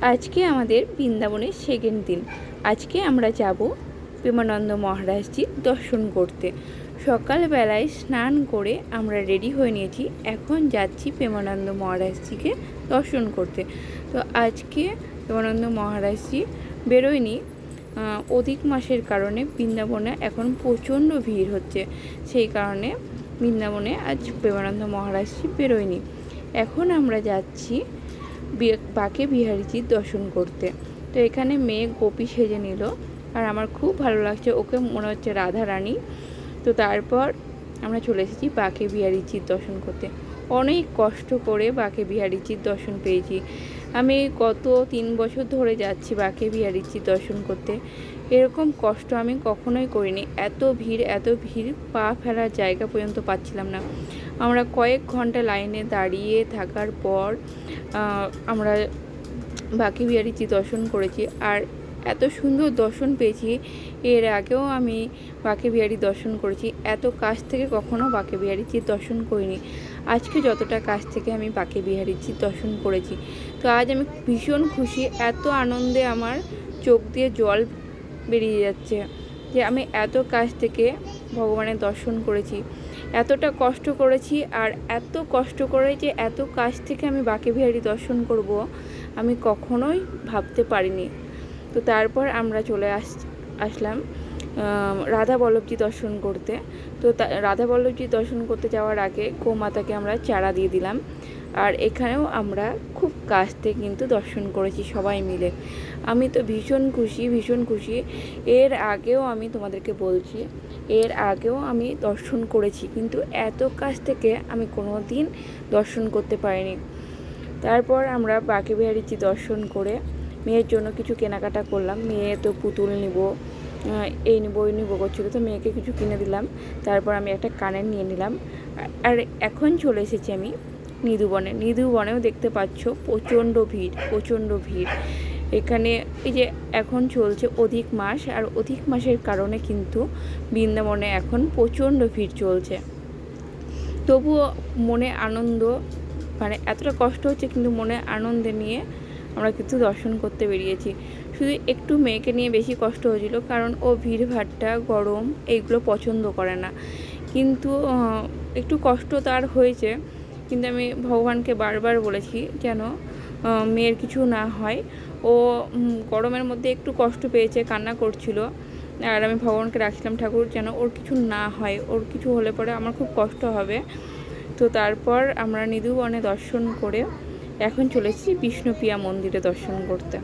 আজকে আমাদের বৃন্দাবনের সেকেন্ড দিন। আজকে আমরা যাব প্রেমানন্দ মহারাজজির দর্শন করতে। সকালবেলায় স্নান করে আমরা রেডি হয়ে নিয়েছি, এখন যাচ্ছি প্রেমানন্দ মহারাজজিকে দর্শন করতে। তো আজকে প্রেমানন্দ মহারাজজি বেরোয়নি, অধিক মাসের কারণে বৃন্দাবনে এখন প্রচণ্ড ভিড় হচ্ছে, সেই কারণে বৃন্দাবনে আজ প্রেমানন্দ মহারাজজি বেরোয়নি। এখন আমরা যাচ্ছি বাঁকে বিহারীজির দর্শন করতে। তো এখানে মেয়ে গোপী সেজে নিল, আর আমার খুব ভালো লাগছে, ওকে মনে হচ্ছে রাধা রানী। তো তারপর আমরা চলে এসেছি বাঁকে বিহারীজির দর্শন করতে। অনেক কষ্ট করে বাঁকে বিহারীজির দর্শন পেয়েছি। আমি গত 3 বছর ধরে যাচ্ছি বাঁকে বিহারীজির দর্শন করতে, এরকম কষ্ট আমি কখনোই করিনি। এত ভিড়, পা ফেলার জায়গা পর্যন্ত পাচ্ছিলাম না। আমরা কয়েক ঘন্টা লাইনে দাঁড়িয়ে থাকার পর আমরা বাঁকে বিহারীজি দর্শন করেছি, আর এত সুন্দর দর্শন পেয়েছি। এর আগেও আমি বাঁকে বিহারী দর্শন করেছি, এত কাছ থেকে কখনো বাঁকে বিহারীজির দর্শন করিনি। আজকে যতটা কাছ থেকে আমি বাঁকে বিহারীজির দর্শন করেছি, তো আজ আমি ভীষণ খুশি। এত আনন্দে আমার চোখ দিয়ে জল বেরিয়ে যাচ্ছে যে আমি এত কাছ থেকে ভগবানের দর্শন করেছি, এতটা কষ্ট করেছি। আর এত কষ্ট করে যে এত কাছ থেকে আমি বাঁকে বিহারী দর্শন করব, আমি কখনোই ভাবতে পারিনি। তো তারপর আমরা চলে আসলাম রাধা বল্লভজি দর্শন করতে। তো রাধা বল্লভজি দর্শন করতে যাওয়ার আগে গোমাতাকে আমরা চারা দিয়ে দিলাম। আর এখানেও আমরা খুব কাছ থেকে কিন্তু দর্শন করেছি সবাই মিলে। আমি তো ভীষণ খুশি। এর আগেও আমি তোমাদেরকে বলছি, এর আগেও আমি দর্শন করেছি, কিন্তু এত কাছ থেকে আমি কোনো দিন দর্শন করতে পারিনি। তারপর আমরা বাঁকে বিহারীজি দর্শন করে মেয়ের জন্য কিছু কেনাকাটা করলাম। মেয়ে তো পুতুল নিব, এই নিব ওই নিব করছিলো, তো মেয়েকে কিছু কিনে দিলাম। তারপর আমি একটা কানের নিয়ে নিলাম। আর এখন চলে এসেছি আমি নিধুবনেও দেখতে পাচ্ছ প্রচণ্ড ভিড়। এখানে এই যে এখন চলছে অধিক মাস, আর অধিক মাসের কারণে কিন্তু বৃন্দাবনে এখন প্রচণ্ড ভিড় চলছে। তবুও মনে আনন্দ, মানে এতটা কষ্ট হচ্ছে কিন্তু মনে আনন্দে নিয়ে আমরা কিন্তু দর্শন করতে বেরিয়েছি। শুধু একটু মেয়েকে নিয়ে বেশি কষ্ট হয়েছিল, কারণ ও ভিড়ভাট্টা, গরম এইগুলো পছন্দ করে না। কিন্তু একটু কষ্ট তার হয়েছে, কিন্তু আমি ভগবানকে বারবার বলেছি যেন মেয়ের কিছু না হয়। ও গরমের মধ্যে একটু কষ্ট পেয়েছে, কান্না করছিল, আর আমি ভগবানকে রাখছিলাম ঠাকুর যেন ওর কিছু না হয়, ওর কিছু হলে পরে আমার খুব কষ্ট হবে। তো তারপর আমরা নিধুবনে দর্শন করে এখন চলেছি বিষ্ণুপ্রিয়া মন্দিরে দর্শন করতে।